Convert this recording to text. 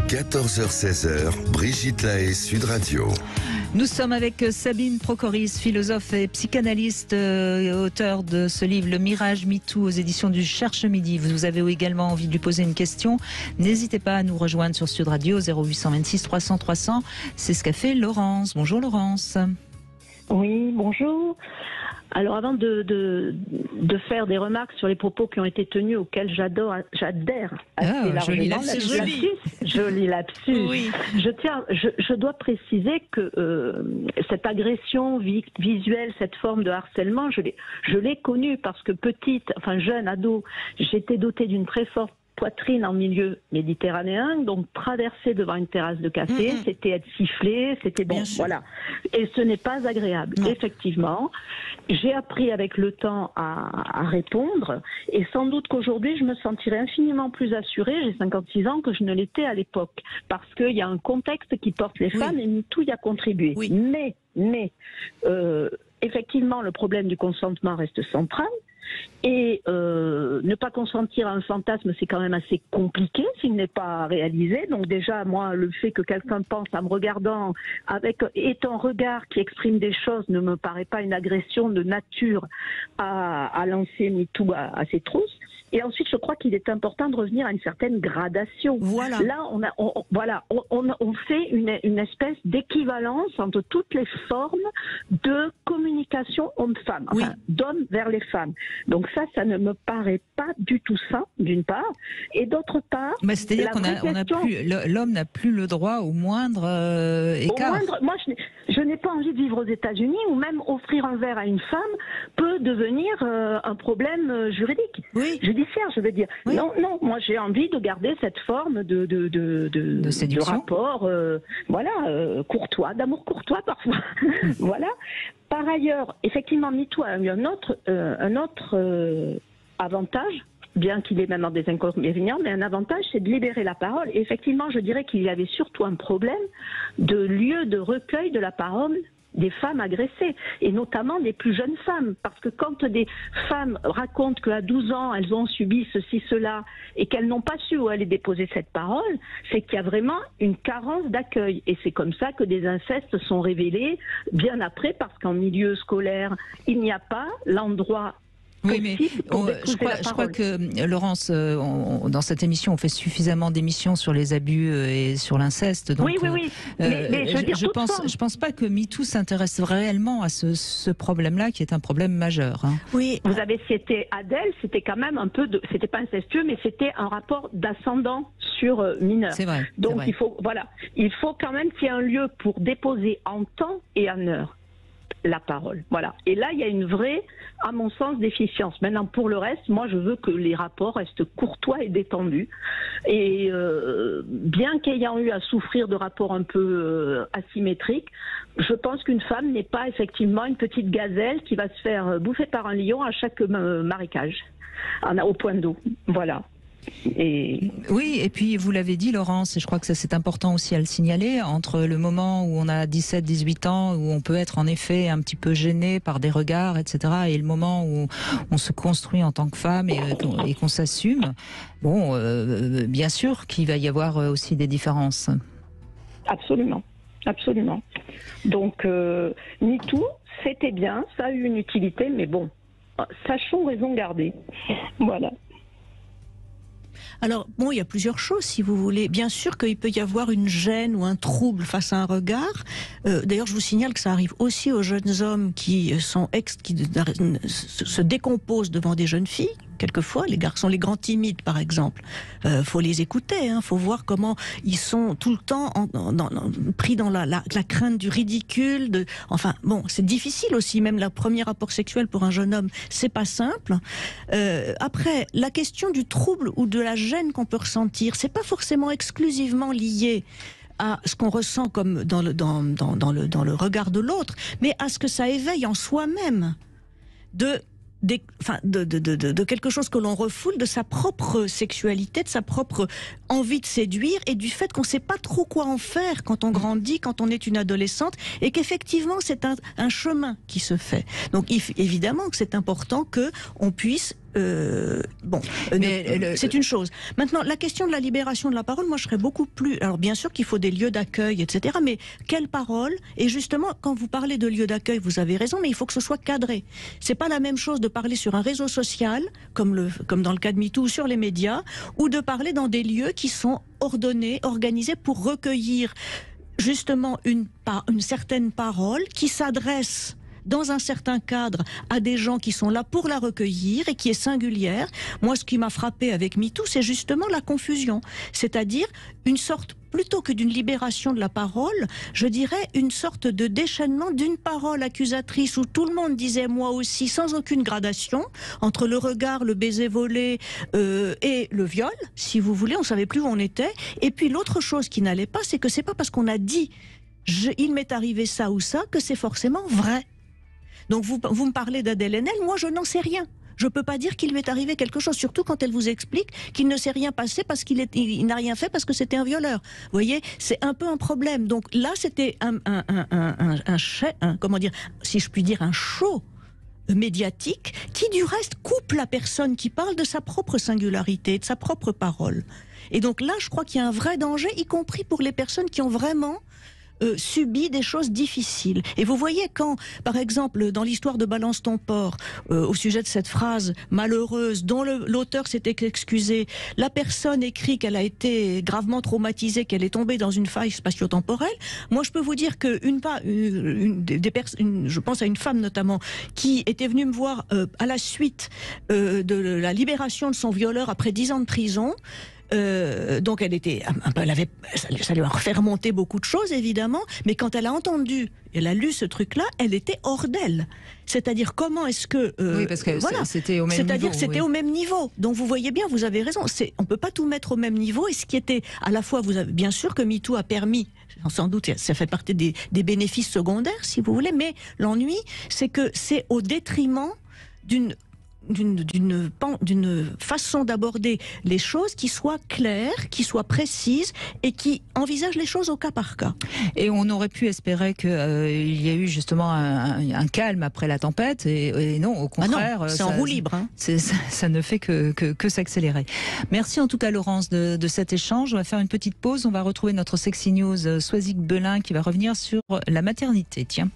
14h-16h, Brigitte Lahaie, Sud Radio. Nous sommes avec Sabine Procoris, philosophe et psychanalyste, auteur de ce livre Le Mirage MeToo aux éditions du Cherche Midi. Vous avez également envie de lui poser une question, n'hésitez pas à nous rejoindre sur Sud Radio 0826 300 300. C'est ce qu'a fait Laurence. Bonjour Laurence. Oui, bonjour. Alors avant de faire des remarques sur les propos qui ont été tenus auxquels j'adhère assez largement, joli lapsus. Oui. Je dois préciser que cette agression visuelle, cette forme de harcèlement, je l'ai connue parce que jeune ado, j'étais dotée d'une très forte poitrine en milieu méditerranéen, donc traverser devant une terrasse de café, c'était être sifflé, c'était bon, voilà. Et ce n'est pas agréable. Non. Effectivement, j'ai appris avec le temps à répondre, et sans doute qu'aujourd'hui, je me sentirais infiniment plus assurée, j'ai 56 ans, que je ne l'étais à l'époque, parce qu'il y a un contexte qui porte les femmes, et MeToo y a contribué. Oui. Mais effectivement, le problème du consentement reste central. Et ne pas consentir à un fantasme, c'est quand même assez compliqué s'il n'est pas réalisé. Donc déjà, moi, le fait que quelqu'un pense en me regardant et un regard qui exprime des choses ne me paraît pas une agression de nature à lancer MeToo à ses trousses. Et ensuite, je crois qu'il est important de revenir à une certaine gradation. Voilà. Là, on fait une espèce d'équivalence entre toutes les formes de communication homme-femme, enfin, d'homme vers les femmes. Donc ça ne me paraît pas du tout sain, d'une part, et d'autre part... Mais c'est-à-dire l'homme n'a plus le droit au moindre écart. Moi, je n'ai pas envie de vivre aux États-Unis où même offrir un verre à une femme peut devenir un problème juridique. Oui. Judiciaire, je veux dire. Oui. Non, moi j'ai envie de garder cette forme de rapport, courtois, d'amour courtois parfois. Voilà. Par ailleurs, effectivement, MeToo a eu un autre avantage, bien qu'il ait maintenant des inconvénients, mais un avantage, c'est de libérer la parole. Et effectivement, je dirais qu'il y avait surtout un problème de lieu de recueil de la parole des femmes agressées, et notamment des plus jeunes femmes. Parce que quand des femmes racontent qu'à 12 ans, elles ont subi ceci, cela, et qu'elles n'ont pas su où aller déposer cette parole, c'est qu'il y a vraiment une carence d'accueil. Et c'est comme ça que des incestes sont révélés bien après, parce qu'en milieu scolaire, il n'y a pas l'endroit... Oui, mais je crois que, Laurence, dans cette émission, on fait suffisamment d'émissions sur les abus et sur l'inceste. Donc, oui. Mais je pense pas que MeToo s'intéresse réellement à ce problème-là, qui est un problème majeur. Hein. Oui, vous avez cité Adèle, c'était quand même un peu c'était pas incestueux, mais c'était un rapport d'ascendant sur mineur. C'est vrai. Donc il faut quand même qu'il y ait un lieu pour déposer en temps et en heure la parole. Voilà. Et là, il y a une vraie, à mon sens, déficience. Maintenant, pour le reste, moi, je veux que les rapports restent courtois et détendus. Et bien qu'ayant eu à souffrir de rapports un peu asymétriques, je pense qu'une femme n'est pas effectivement une petite gazelle qui va se faire bouffer par un lion à chaque marécage, au point d'eau. Voilà. Oui, et puis vous l'avez dit, Laurence, et je crois que ça c'est important aussi à le signaler, entre le moment où on a 17-18 ans, où on peut être en effet un petit peu gêné par des regards, etc., et le moment où on se construit en tant que femme et qu'on s'assume, bien sûr qu'il va y avoir aussi des différences. Absolument. Donc, MeToo, c'était bien, ça a eu une utilité, mais bon, sachons raison garder. Voilà. Alors, il y a plusieurs choses, si vous voulez. Bien sûr qu'il peut y avoir une gêne ou un trouble face à un regard. D'ailleurs, je vous signale que ça arrive aussi aux jeunes hommes qui se décomposent devant des jeunes filles. Quelquefois, les garçons, les grands timides, par exemple, faut les écouter, faut voir comment ils sont tout le temps pris dans la crainte du ridicule. C'est difficile aussi, même le premier rapport sexuel pour un jeune homme, c'est pas simple. Après, la question du trouble ou de la gêne qu'on peut ressentir, c'est pas forcément exclusivement lié à ce qu'on ressent comme dans le regard de l'autre, mais à ce que ça éveille en soi-même de quelque chose que l'on refoule, de sa propre sexualité, de sa propre envie de séduire et du fait qu'on ne sait pas trop quoi en faire quand on grandit, quand on est une adolescente, et qu'effectivement c'est un chemin qui se fait. Donc évidemment que c'est important qu'on puisse c'est une chose. Maintenant, la question de la libération de la parole, moi je serais beaucoup plus... Alors bien sûr qu'il faut des lieux d'accueil, etc. Mais quelle parole? Et justement, quand vous parlez de lieux d'accueil, vous avez raison, mais il faut que ce soit cadré. C'est pas la même chose de parler sur un réseau social, comme dans le cas de MeToo, ou sur les médias, ou de parler dans des lieux qui sont ordonnés, organisés pour recueillir justement une certaine parole qui s'adresse dans un certain cadre à des gens qui sont là pour la recueillir et qui est singulière. Moi, ce qui m'a frappé avec MeToo, c'est justement la confusion. C'est-à-dire une sorte, plutôt que d'une libération de la parole, je dirais une sorte de déchaînement d'une parole accusatrice où tout le monde disait moi aussi, sans aucune gradation, entre le regard, le baiser volé et le viol, si vous voulez, on savait plus où on était. Et puis l'autre chose qui n'allait pas, c'est que c'est pas parce qu'on a dit il m'est arrivé ça ou ça que c'est forcément vrai. Donc vous me parlez d'Adèle Haenel, moi je n'en sais rien. Je ne peux pas dire qu'il lui est arrivé quelque chose, surtout quand elle vous explique qu'il ne s'est rien passé parce qu'il n'a rien fait parce que c'était un violeur. Vous voyez, c'est un peu un problème. Donc là, c'était comment dire, si je puis dire, un show médiatique qui du reste coupe la personne qui parle de sa propre singularité, de sa propre parole. Et donc là, je crois qu'il y a un vrai danger, y compris pour les personnes qui ont vraiment subit des choses difficiles. Et vous voyez quand, par exemple, dans l'histoire de Balance ton porc, au sujet de cette phrase malheureuse dont l'auteur s'était excusé, la personne écrit qu'elle a été gravement traumatisée, qu'elle est tombée dans une faille spatio-temporelle. Moi, je peux vous dire que je pense à une femme notamment qui était venue me voir à la suite de la libération de son violeur après 10 ans de prison. Donc elle était ça lui a fait remonter beaucoup de choses évidemment, mais quand elle a entendu, elle a lu ce truc-là, elle était hors d'elle. C'est-à-dire comment est-ce que oui, parce que voilà, c'était au même niveau. C'est-à-dire que c'était au même niveau. Donc vous voyez bien, vous avez raison. On peut pas tout mettre au même niveau. Et ce qui était à la fois, bien sûr que MeToo a permis, sans doute, ça fait partie des bénéfices secondaires, si vous voulez. Mais l'ennui, c'est que c'est au détriment d'une façon d'aborder les choses qui soit claire, qui soit précise et qui envisage les choses au cas par cas. Et on aurait pu espérer qu'il y ait eu justement un calme après la tempête et non, au contraire. C'est en roue libre. Hein. Ça ne fait que s'accélérer. Merci en tout cas Laurence de cet échange. On va faire une petite pause. On va retrouver notre Sexy News Soisic Belin qui va revenir sur la maternité. Tiens.